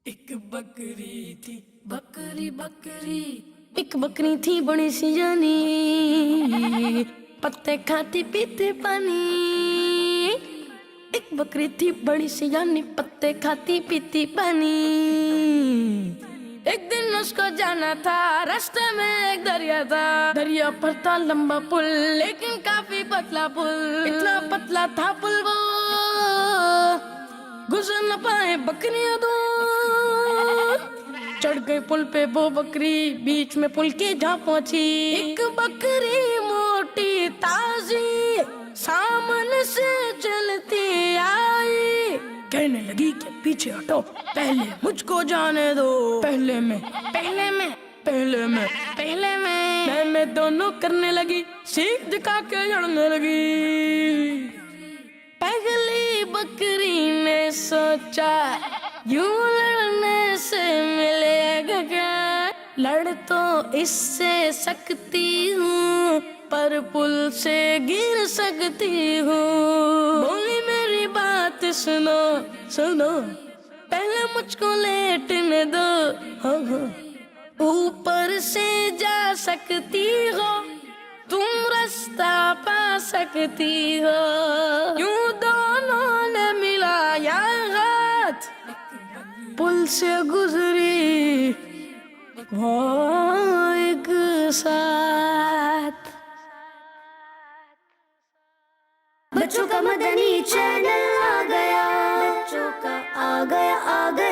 ایک بکری تھی بکری بکری ایک بکری تھی بڑی سی جانی، پتے کھاتی پیتے پانی۔ ایک بکری تھی بڑی سی جانی، پتے کھاتی پیتی پانی۔ ایک دن اس کو جانا تھا، راستے میں ایک دریا تھا، دریا پر تھا لمبا پل لیکن کافی پتلا پل، اتنا پتلا تھا پل وہ گزر نہ پائے بکریاں دو۔ چڑھ گئی پل پہ وہ بکری، بیچ میں پل کے جا پہنچی۔ ایک بکری موٹی تازی سامنے سے چلتی آئی، کہنے لگی کہ پیچھے ہٹو، پہلے مجھ کو جانے دو۔ پہلے میں پہلے میں پہلے میں پہلے میں دونوں کرنے لگی، سیخ دکھا کے لڑنے لگی۔ پہلی بکری نے سوچا یوں لڑنے سے ملے گا کیا، لڑ تو اس سے سکتی ہوں پر پل سے گر سکتی ہوں۔ بولی میری بات سنو سنو، پہلے مجھ کو لیٹنے دو، ہاں ہاں اوپر سے جا سکتی ہو، تم راستہ پا سکتی ہو۔ یوں دونوں نے ملایا ہاتھ، پل سے گزری وہ ایک ساتھ۔ بچوں کا مدنی چینل آ گیا، بچوں کا آ گیا آ گیا۔